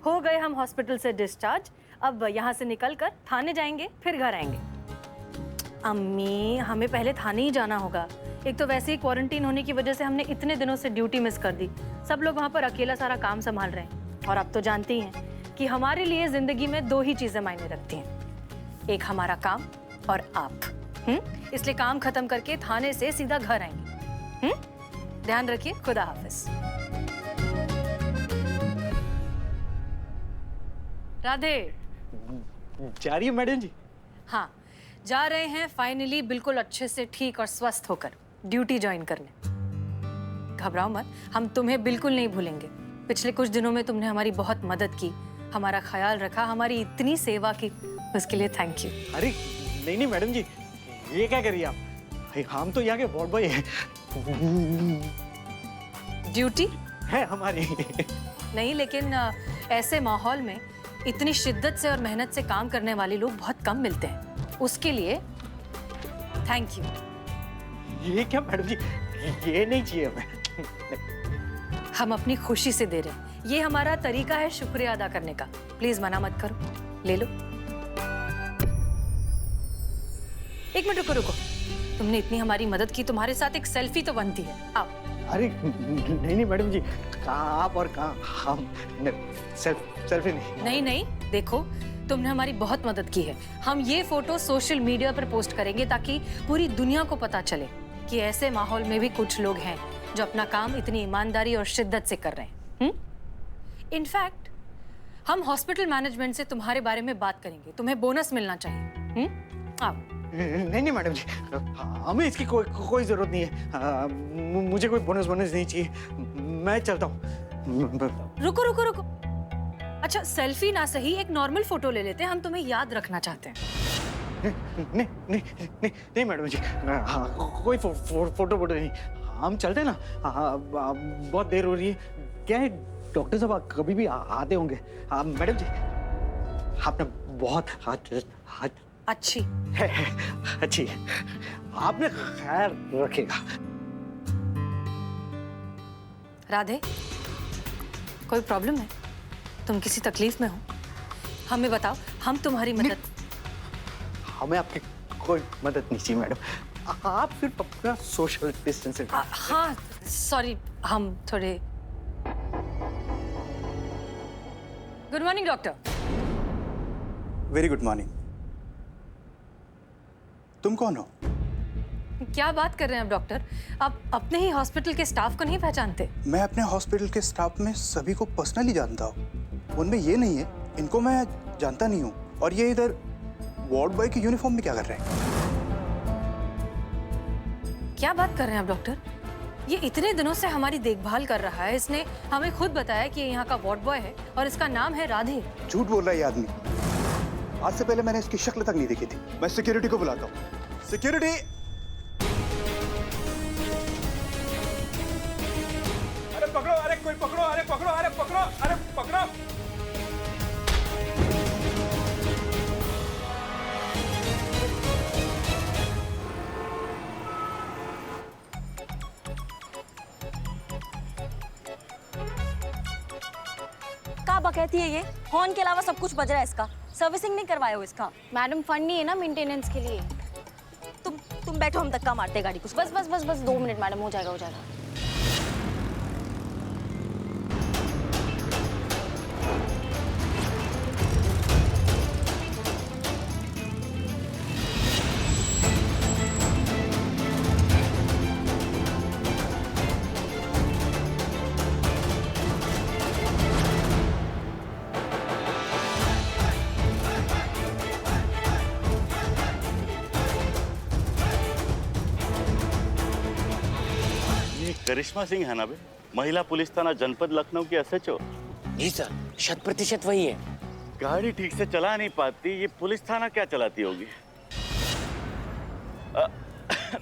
हो गए हम हॉस्पिटल से डिस्चार्ज। अब यहाँ से निकलकर थाने जाएंगे, फिर घर आएंगे। अम्मी, हमें पहले थाने ही जाना होगा। एक तो वैसे ही क्वारंटीन होने की वजह से हमने इतने दिनों से ड्यूटी मिस कर दी। सब लोग वहाँ पर अकेला सारा काम संभाल रहे हैं। और आप तो जानती ही हैं कि हमारे लिए जिंदगी में दो ही चीजें मायने रखती हैं, एक हमारा काम और आप। इसलिए काम खत्म करके थाने से सीधा घर आएंगे। ध्यान रखिए। खुदा हाफिज। राधे। जा रही है मैडम जी? हाँ, जा रहे हैं फाइनली, बिल्कुल अच्छे से ठीक और स्वस्थ होकर ड्यूटी ज्वाइन करने। घबराओ मत, हम तुम्हें बिल्कुल नहीं भूलेंगे। पिछले कुछ दिनों में तुमने हमारी बहुत मदद की, हमारा ख्याल रखा, हमारी इतनी सेवा की, उसके लिए थैंक यू। अरे नहीं नहीं मैडम जी, ये क्या करिए आप? हम तो यहाँ के वार्ड बॉय हैं। ड्यूटी है हमारी। नहीं, लेकिन ऐसे माहौल में इतनी शिद्दत से और मेहनत से काम करने वाले लोग बहुत कम मिलते हैं। उसके लिए थैंक यू। ये क्या मैडम जी, ये नहीं चाहिए हमें। हम अपनी खुशी से दे रहे हैं, ये हमारा तरीका है शुक्रिया अदा करने का। प्लीज मना मत करो, ले लो। एक मिनट रुको रुको, तुमने इतनी हमारी मदद की, तुम्हारे साथ एक सेल्फी तो बनती है। आओ। अरे नहीं नहीं मैडम जी, कहाँ आप और कहाँ हम। सेल्फी नहीं। नहीं नहीं, देखो तुमने हमारी बहुत मदद की है। हम ये फोटो सोशल मीडिया पर पोस्ट करेंगे ताकि पूरी दुनिया को पता चले कि ऐसे माहौल में भी कुछ लोग हैं जो अपना काम इतनी ईमानदारी और शिद्दत से कर रहे हैं। इनफैक्ट हम हॉस्पिटल मैनेजमेंट से तुम्हारे बारे में बात करेंगे, तुम्हें बोनस मिलना चाहिए। आओ। नहीं नहीं मैडम जी, हमें इसकी कोई जरूरत नहीं है। मुझे कोई बोनस नहीं चाहिए, मैं चलता हूँ। रुको रुको रुको, अच्छा सेल्फी ना सही, एक नॉर्मल फोटो ले लेते हैं, हम तुम्हें याद रखना चाहते हैं। नहीं नहीं नहीं नहीं मैडम जी, कोई फोटो नहीं, हम चलते हैं ना। बहुत देर हो रही है। क्या है, डॉक्टर साहब कभी भी आते होंगे। मैडम जी आपने बहुत अच्छी है, अच्छी है, आपने ख्याल रखेगा। राधे, कोई प्रॉब्लम है? तुम किसी तकलीफ में हो? हमें बताओ, हम तुम्हारी मदद। हमें आपकी कोई मदद नहीं चाहिए मैडम, आप सिर्फ अपना सोशल डिस्टेंसिंग। हाँ सॉरी, हम थोड़े। Good morning doctor. Very good morning. तुम कौन हो? क्या बात कर रहे हैं आप डॉक्टर? आप अपने ही हॉस्पिटल के स्टाफ को नहीं पहचानते? मैं अपने हॉस्पिटल के स्टाफ में सभी को पर्सनली जानता हूँ, उनमें ये नहीं है, इनको मैं जानता नहीं हूँ। और ये इधर वार्ड बॉय की यूनिफॉर्म में क्या कर रहे हैं? क्या बात कर रहे हैं आप डॉक्टर? ये इतने दिनों से हमारी देखभाल कर रहा है, इसने हमें खुद बताया कि ये यहाँ का वार्ड बॉय है और इसका नाम है राधे। झूठ बोल रहा है ये आदमी। आज से पहले मैंने इसकी शक्ल तक नहीं देखी थी। मैं सिक्योरिटी को बुलाता हूँ। सिक्योरिटी! अरे पकड़ो, अरे कोई पकड़ो, अरे पकड़ो, अरे पकड़ो, अरे पकड़ो। क्या बकैती है ये? हॉर्न के अलावा सब कुछ बज रहा है इसका। सर्विसिंग नहीं करवाए हो इसका? मैडम फंड नहीं है ना मेंटेनेंस के लिए। तुम बैठो, हम धक्का मारते गाड़ी को। बस बस बस बस 2 मिनट मैडम, हो जाएगा हो जाएगा। करिश्मा सिंह है ना बे, महिला पुलिस थाना जनपद लखनऊ की एसएचओ। जी सर, 100% वही है। गाड़ी ठीक से चला नहीं पाती, ये पुलिस थाना क्या चलाती होगी?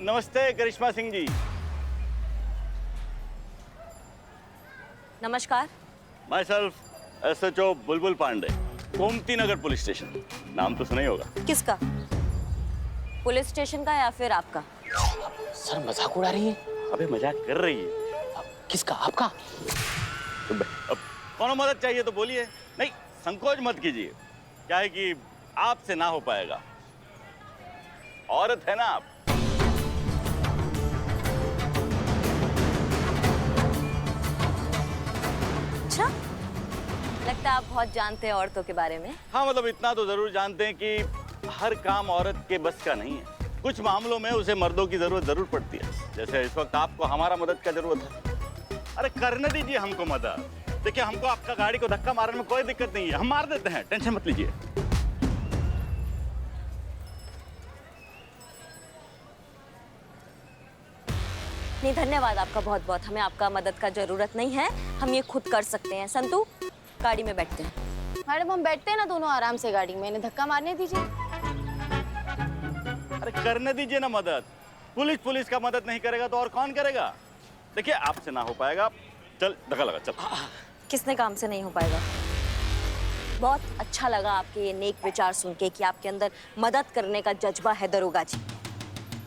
नमस्ते करिश्मा सिंह जी। नमस्कार। My self SHO Bulbul Pandey, Gomti Nagar police station. नाम तो सुना ही होगा। किसका? पुलिस स्टेशन का या फिर आपका? सर मजाक उड़ा रही है। अबे मजाक कर रही है। किसका? आपका? अब कौन मदद चाहिए तो बोलिए। नहीं, संकोच मत कीजिए। क्या है कि आपसे ना हो पाएगा। औरत है ना आप। अच्छा, लगता है आप बहुत जानते हैं औरतों के बारे में। हाँ, मतलब इतना तो जरूर जानते हैं कि हर काम औरत के बस का नहीं है। कुछ मामलों में उसे मर्दों की जरूरत जरूर पड़ती है। जैसे इस वक्त आपको हमारा मदद का जरूरत है। अरे करने दीजिए हमको मदद। देखिए, हमको आपका गाड़ी को धक्का मारने में कोई दिक्कत नहीं है, हम मार देते हैं, टेंशन मत लीजिए। नहीं, धन्यवाद आपका बहुत बहुत। हमें आपका मदद का जरूरत नहीं है, हम ये खुद कर सकते हैं। संतू, गाड़ी में बैठते हैं। मैडम हम बैठते हैं ना दोनों आराम से गाड़ी में, इन्हें धक्का मारने दीजिए। अरे करने दीजिए ना मदद। पुलिस का मदद नहीं करेगा तो और कौन करेगा? देखिए, आपसे ना हो पाएगा। चल, धक्का लगा, चल। किसने काम से नहीं हो पाएगा? बहुत अच्छा लगा आपके ये नेक विचार सुन के कि आपके अंदर मदद करने का जज्बा है दरोगा जी।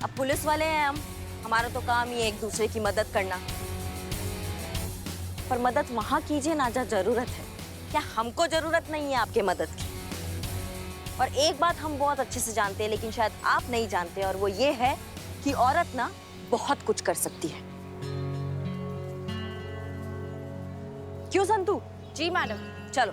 अब पुलिस वाले हैं हम, हमारा तो काम ही है एक दूसरे की मदद करना। पर मदद वहां कीजिए ना जहाँ जरूरत है। क्या हमको जरूरत नहीं है आपके मदद की? और एक बात हम बहुत अच्छे से जानते हैं, लेकिन शायद आप नहीं जानते, और वो ये है कि औरत ना बहुत कुछ कर सकती है। क्यों संतू? जी मैडम। चलो।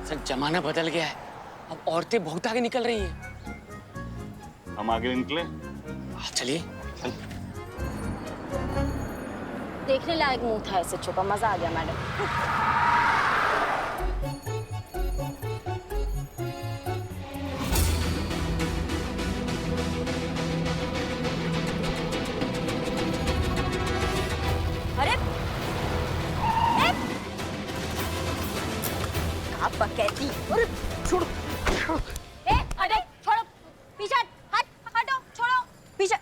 सर, जमाना बदल गया है। अब औरतें बहुत आगे निकल रही हैं। हम आगे निकले। चलिए। देखने लायक मुंह था ऐसे छुपा, मजा आ गया मैडम। अरे आप बकैती। अरे छोड़ो। अरे छोड़ो, पीछे हटो, छोड़ो पीछे।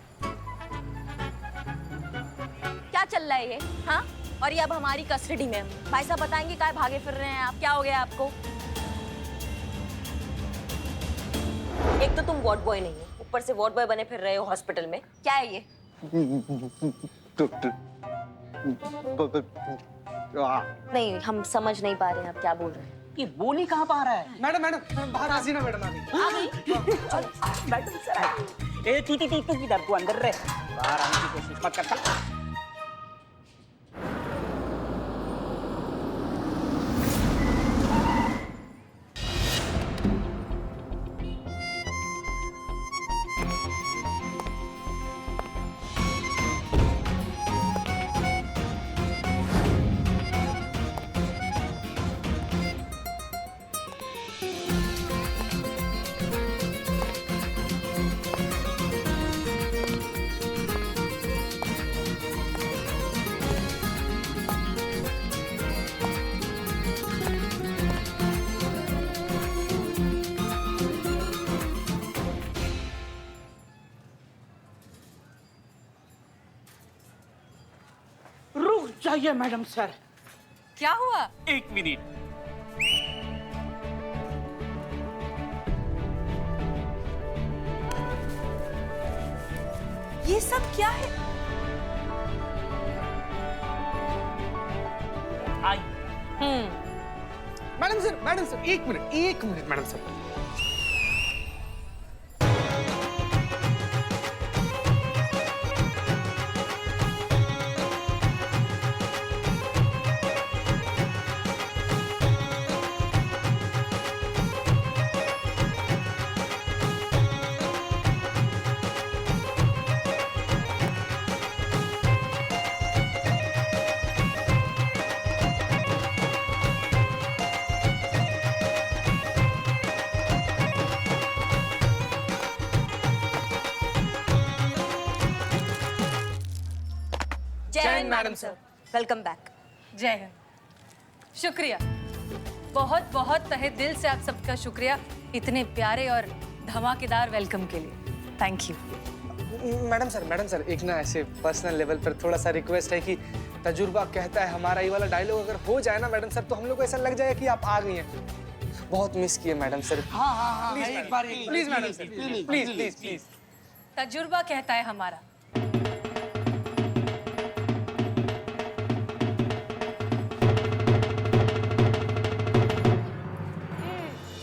क्या चल रहा है ये? हाँ, और ये अब हमारी कस्टडी में। भाई साहब बताएंगे क्या भागे फिर रहे हैं आप? क्या हो गया आपको? एक तो तुम वार्ड बॉय नहीं हो, ऊपर से वार्ड बॉय बने फिर रहे हो हॉस्पिटल में। क्या है ये? डॉक्टर नहीं, हम समझ नहीं पा रहे हैं आप क्या बोल रहे हैं। ये बोल ही कहाँ पा रहा है? मैडम बाहर आ ना मैडम। मैडम सर, ए तू किधर? तू अंदर रह, बाहर आने की कोशिश मत करता। चाहिए मैडम सर। क्या हुआ? 1 मिनट। ये सब क्या है? आई। Madam sir 1 minute madam sir. जय Hind madam sir. Welcome back. जय हिंद। शुक्रिया, बहुत बहुत तहे दिल से आप सबका शुक्रिया इतने प्यारे और धमाकेदार वेलकम के लिए। Thank you. मैडम सर एक ना ऐसे पर्सनल लेवल पर थोड़ा सा रिक्वेस्ट है कि तजुर्बा कहता है हमारा ये वाला डायलॉग अगर हो जाए ना मैडम सर, तो हम लोग को ऐसा लग जाए कि आप आ गई हैं। बहुत मिस किए मैडम सर। हाँ, एक बार प्लीज मैडम सर, प्लीज। तजुर्बा कहता है हमारा।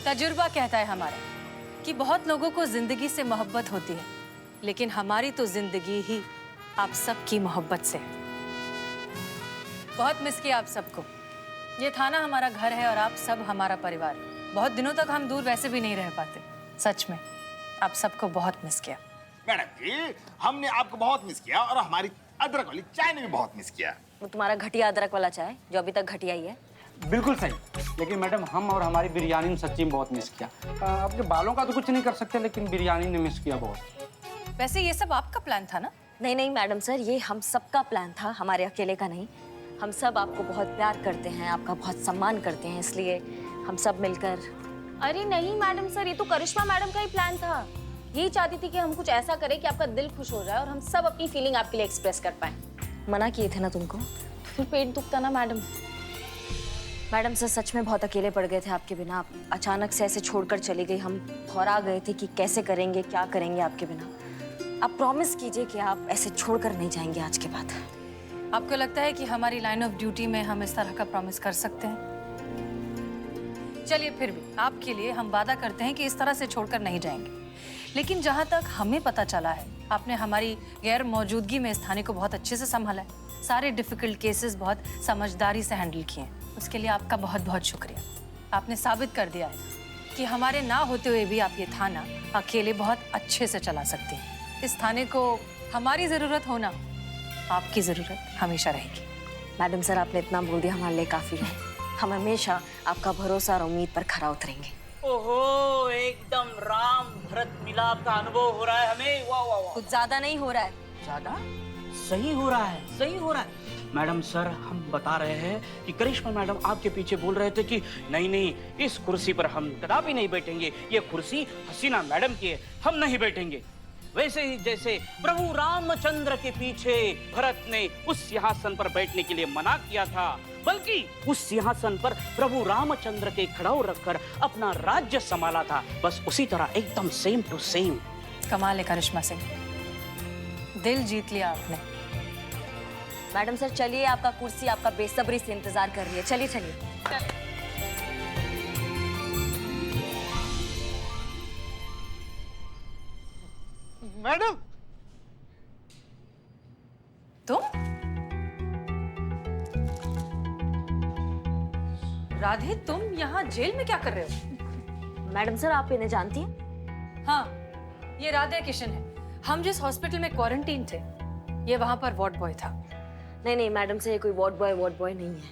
तजुर्बा कहता है हमारा कि बहुत लोगों को जिंदगी से मोहब्बत होती है, लेकिन हमारी तो जिंदगी ही आप सबकी मोहब्बत से है। बहुत मिस किया आप सबको। ये थाना हमारा घर है और आप सब हमारा परिवार। बहुत दिनों तक हम दूर वैसे भी नहीं रह पाते। सच में आप सबको बहुत मिस किया। मैडम जी, हमने आपको बहुत मिस किया और हमारी अदरक वाली चाय ने भी बहुत मिस किया। वो तुम्हारा घटिया अदरक वाला चाय जो अभी तक घटिया ही है। बिल्कुल सही, लेकिन मैडम हम और हमारी बिरयानी ने सच्ची में बहुत मिस किया। अपने बालों का तो कुछ नहीं कर सकते, लेकिन बिरयानी ने मिस किया बहुत। वैसे ये सब आपका प्लान था ना? नहीं मैडम सर, ये हम सबका प्लान था, हमारे अकेले का नहीं। हम सब आपको बहुत प्यार करते हैं, आपका बहुत सम्मान करते हैं, इसलिए हम सब मिलकर। अरे नहीं मैडम सर, ये तो करिश्मा मैडम का ही प्लान था। यही चाहती थी कि हम कुछ ऐसा करें कि आपका दिल खुश हो जाए और हम सब अपनी फीलिंग आपके लिए एक्सप्रेस कर पाएं। मना किए थे ना तुमको? तो फिर पेट दुखता ना मैडम। मैडम सर सच में बहुत अकेले पड़ गए थे आपके बिना। आप अचानक से ऐसे छोड़कर चली गई, हम घबरा गए थे कि कैसे करेंगे, क्या करेंगे आपके बिना। आप प्रॉमिस कीजिए कि आप ऐसे छोड़कर नहीं जाएंगे आज के बाद। आपको लगता है कि हमारी लाइन ऑफ ड्यूटी में हम इस तरह का प्रॉमिस कर सकते हैं? चलिए फिर भी आपके लिए हम वादा करते हैं कि इस तरह से छोड़कर नहीं जाएंगे। लेकिन जहाँ तक हमें पता चला है, आपने हमारी गैर मौजूदगी में इस थाने को बहुत अच्छे से संभाला है। सारे डिफिकल्ट केसेस बहुत समझदारी से हैंडल किए हैं। उसके लिए आपका बहुत बहुत शुक्रिया। आपने साबित कर दिया है कि हमारे ना होते हुए भी आप ये थाना अकेले बहुत अच्छे से चला सकते हैं। इस थाने को हमारी ज़रूरत होना, आपकी ज़रूरत हमेशा रहेगी। मैडम सर आपने इतना बोल दिया, हमारे लिए काफ़ी है। हम हमेशा आपका भरोसा और उम्मीद पर खरा उतरेंगे। ओहो, एकदम राम भरत मिलाप का अनुभव हो रहा है हमें। वाह वाह वाह। कुछ ज्यादा नहीं हो रहा है? ज्यादा सही हो रहा है, सही हो रहा है। मैडम सर हम बता रहे हैं कि करिश्मा मैडम आपके पीछे बोल रहे थे कि नहीं, इस कुर्सी पर हम कदापि नहीं बैठेंगे, ये कुर्सी हसीना मैडम की है, हम नहीं बैठेंगे। वैसे ही जैसे प्रभु रामचंद्र के पीछे भरत ने उस सिंहासन पर बैठने के लिए मना किया था, बल्कि उस सिंहासन पर प्रभु रामचंद्र के खड़ाऊ रखकर अपना राज्य संभाला था, बस उसी तरह एकदम सेम टू सेम। कमाल है करिश्मा सिंह, दिल जीत लिया आपने। मैडम सर चलिए, आपका कुर्सी आपका बेसब्री से इंतजार कर रही है। चलिए। मैडम तुम? राधे तुम यहाँ जेल में क्या कर रहे हो? मैडम सर आप इन्हें जानती हैं? हाँ, ये राधे किशन है। हम जिस हॉस्पिटल में क्वारंटीन थे, ये वहां पर वार्ड बॉय था। नहीं मैडम सर, ये कोई वार्ड बॉय नहीं है।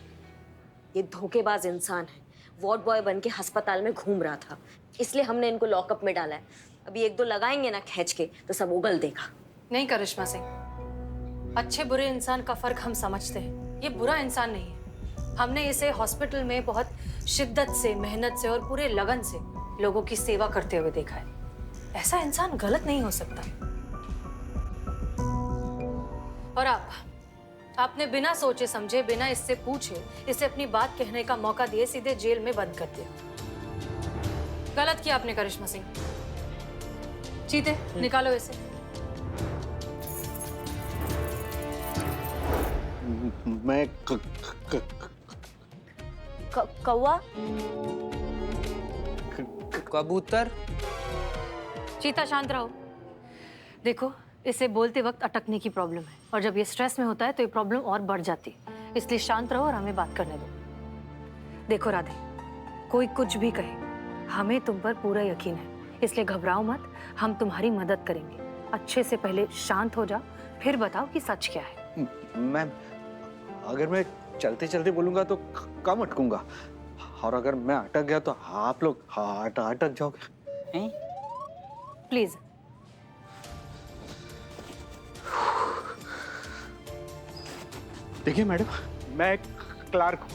ये धोखेबाज इंसान है। वार्ड बॉय बन के अस्पताल में घूम रहा था, इसलिए हमने इनको लॉकअप में डाला है। अभी एक दो लगाएंगे ना खींच के तो सब उगल देगा। नहीं करिश्मा सिंह, अच्छे बुरे इंसान का फर्क हम समझते हैं। ये बुरा इंसान नहीं है। हमने इसे हॉस्पिटल में बहुत शिद्दत से, मेहनत से और पूरे लगन से लोगों की सेवा करते हुए देखा है। ऐसा इंसान गलत नहीं हो सकता। और आपने बिना सोचे समझे, बिना इससे पूछे, इसे अपनी बात कहने का मौका दिए सीधे जेल में बंद कर दिया। गलत किया आपने करिश्मा सिंह। चीते निकालो इसे। मैं कौवा? कबूतर? चीता शांत रहो। देखो, इसे बोलते वक्त अटकने की प्रॉब्लम है और जब ये स्ट्रेस में होता है तो ये प्रॉब्लम और बढ़ जाती है। इसलिए शांत रहो और हमें बात करने दो। देखो राधे, कोई कुछ भी कहे, हमें तुम पर पूरा यकीन है, इसलिए घबराओ मत। हम तुम्हारी मदद करेंगे। अच्छे से पहले शांत हो जाओ, फिर बताओ कि सच क्या है। मैम, अगर मैं चलते चलते बोलूंगा तो कम अटकूंगा, और अगर मैं अटक गया तो आप लोग अटक जाओगे। प्लीज। देखिए मैडम, मैं एक क्लार्क हूँ,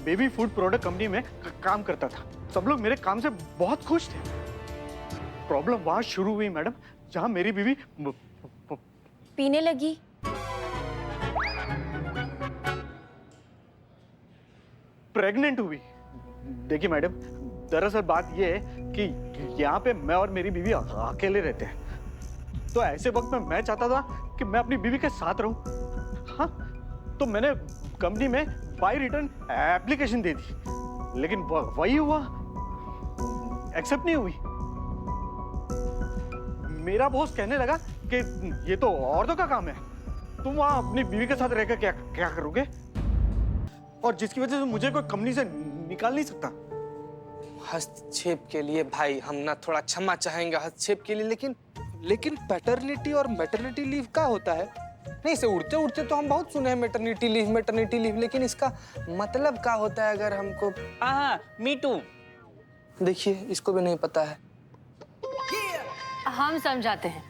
बेबी फूड प्रोडक्ट कंपनी में काम करता था। सब लोग मेरे काम से बहुत खुश थे। प्रॉब्लम वहां शुरू हुई मैडम, जहां मेरी बीवी पीने लगी। प्रेग्नेंट हुई। देखिए मैडम, दरअसल बात यह है कि यहाँ पे मैं और मेरी बीवी अकेले रहते हैं, तो ऐसे वक्त में मैं चाहता था कि मैं अपनी बीवी के साथ रहूं। हाँ, तो मैंने कंपनी में बाय रिटर्न एप्लीकेशन दे दी, लेकिन वही हुआ, एक्सेप्ट नहीं हुई। मेरा बॉस कहने लगा कि ये तो औरतों का काम है, तुम वहां अपनी बीवी के साथ रहकर क्या करोगे, और जिसकी वजह से मुझे कोई कंपनी से निकाल नहीं सकता। हस्तक्षेप के लिए भाई हम ना थोड़ा क्षमा चाहेंगे हस्तक्षेप के लिए, लेकिन पैटर्निटी और मैटरनिटी लीव क्या होता है? नहीं, इसे उड़ते उड़ते तो हम बहुत सुने हैं मैटरनिटी लीव, लेकिन इसका मतलब क्या होता है अगर हमको? हाँ, मी टू। देखिए, इसको भी नहीं पता है। हम समझाते हैं।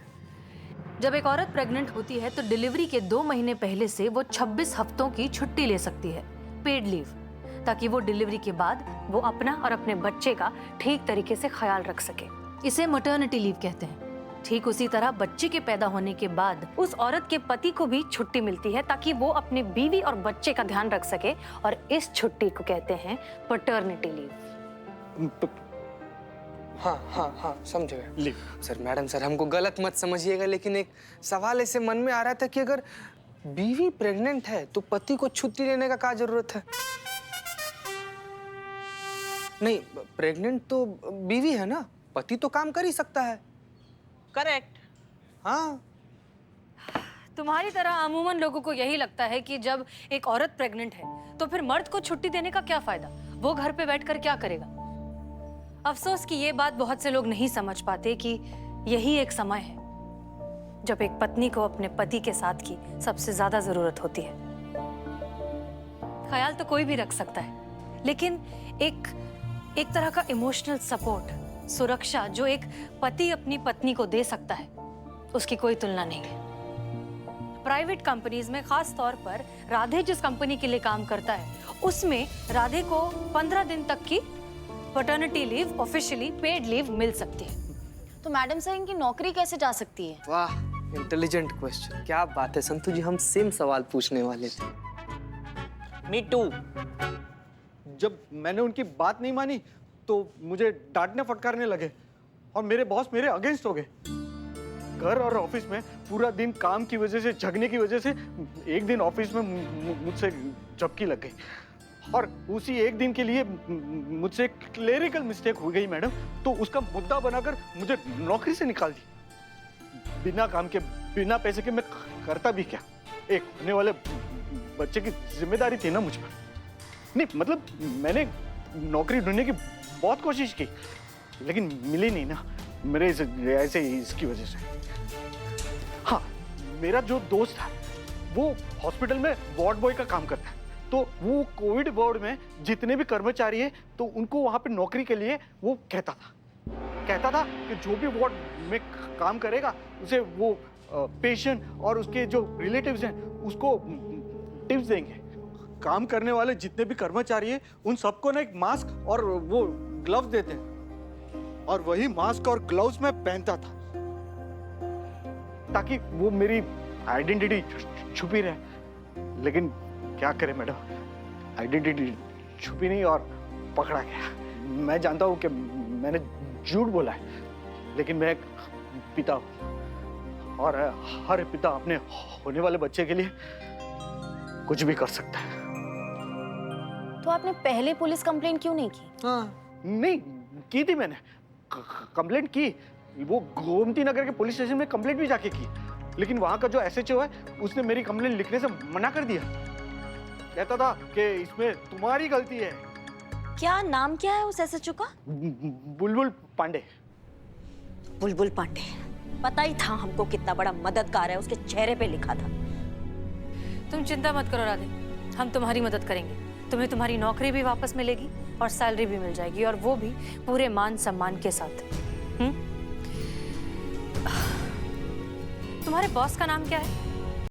जब एक औरत प्रेग्नेंट होती है तो डिलीवरी के 2 महीने पहले से वो 26 हफ्तों की छुट्टी ले सकती है, पेड लीव, ताकि वो डिलीवरी के बाद वो अपना और अपने बच्चे का ठीक तरीके से ख्याल रख सके। इसे मैटरनिटी लीव कहते हैं। ठीक उसी तरह बच्चे के पैदा होने के बाद उस औरत के पति को भी छुट्टी मिलती है, ताकि वो अपने बीवी और बच्चे का ध्यान रख सके, और इस छुट्टी को कहते हैं पैटर्निटी लीव। हाँ, समझ गए। लीव। सर, मैडम सर, हमको गलत मत समझिएगा, लेकिन एक सवाल ऐसे मन में आ रहा था कि अगर बीवी प्रेग्नेंट है तो पति को छुट्टी लेने का क्या जरूरत है? नहीं, प्रेग्नेंट तो बीवी है ना, पति तो काम कर ही सकता है। करेक्ट। हाँ, तुम्हारी तरह अमूमन लोगों को यही लगता है कि जब एक औरत प्रेग्नेंट है तो फिर मर्द को छुट्टी देने का क्या फायदा, वो घर पे बैठकर क्या करेगा। अफसोस कि ये बात बहुत से लोग नहीं समझ पाते कि यही एक समय है जब एक पत्नी को अपने पति के साथ की सबसे ज्यादा जरूरत होती है। ख्याल तो कोई भी रख सकता है, लेकिन एक तरह का इमोशनल सपोर्ट, सुरक्षा जो एक पति अपनी पत्नी को दे सकता है, उसकी कोई तुलना नहीं है। प्राइवेट कंपनीज में खास तौर पर राधे जिस कंपनी के लिए काम करता है, उसमें राधे को 15 दिन तक की paternity leave, officially paid leave मिल सकती है। तो मैडम सर, इनकी नौकरी कैसे जा सकती है? वाह, इंटेलिजेंट क्वेश्चन। क्या बात है संतु जी, हम सेम सवाल पूछने वाले थे। Me too. जब मैंने उनकी बात नहीं मानी तो मुझे डांटने फटकारने लगे, और मेरे बॉस मेरे अगेंस्ट हो गए। घर और ऑफिस में पूरा दिन काम की वजह से, झगड़ने की वजह से एक दिन ऑफिस में मुझसे झपकी लग गई, और उसी एक दिन के लिए मुझसे क्लेरिकल मिस्टेक हो गई मैडम, तो उसका मुद्दा बनाकर मुझे नौकरी से निकाल दी। बिना काम के, बिना पैसे के मैं करता भी क्या? एक होने वाले बच्चे की जिम्मेदारी थी ना मुझ पर। नहीं मतलब मैंने नौकरी ढूंढने की बहुत कोशिश की, लेकिन मिली नहीं ना, मेरे ऐसे इसकी वजह से। हाँ, मेरा जो दोस्त था वो हॉस्पिटल में वार्ड बॉय का काम करता है, तो वो कोविड वार्ड में जितने भी कर्मचारी है तो उनको वहां पे नौकरी के लिए वो कहता था कि जो भी वार्ड में काम करेगा उसे वो पेशेंट और उसके जो रिलेटिव्स हैं उसको टिप्स देंगे। काम करने वाले जितने भी कर्मचारी हैं उन सबको ना एक मास्क और वो ग्लव्स देते हैं, और वही मास्क और ग्लव्स मैं पहनता था ताकि वो मेरी आइडेंटिटी छुपी रहे। लेकिन क्या करें मैडम, आइडेंटिटी छुपी नहीं और पकड़ा गया। मैं जानता हूँ कि मैंने झूठ बोला है, लेकिन मैं एक पिता हूँ, और हर पिता अपने होने वाले बच्चे के लिए कुछ भी कर सकता है। तो आपने पहले पुलिस कंप्लेंट क्यों नहीं की? हाँ, नहीं की थी मैंने, कंप्लेंट की, वो गोमती नगर के पुलिस स्टेशन में कंप्लेंट भी जाके की, लेकिन वहां का जो एसएचओ है उसने मेरी कंप्लेंट लिखने से मना कर दिया। कहता था कि इसमें तुम्हारी गलती है। क्या नाम क्या है उस एसएचओ का? बुलबुल पांडे। बुलबुल पांडे, पता ही था हमको कितना बड़ा मददगार है, उसके चेहरे पे लिखा था। तुम चिंता मत करो राधे, हम तुम्हारी मदद करेंगे। तुम्हें तुम्हारी नौकरी भी वापस मिलेगी और सैलरी भी मिल जाएगी, और वो भी पूरे मान सम्मान के साथ। तुम्हारे बॉस का नाम क्या है?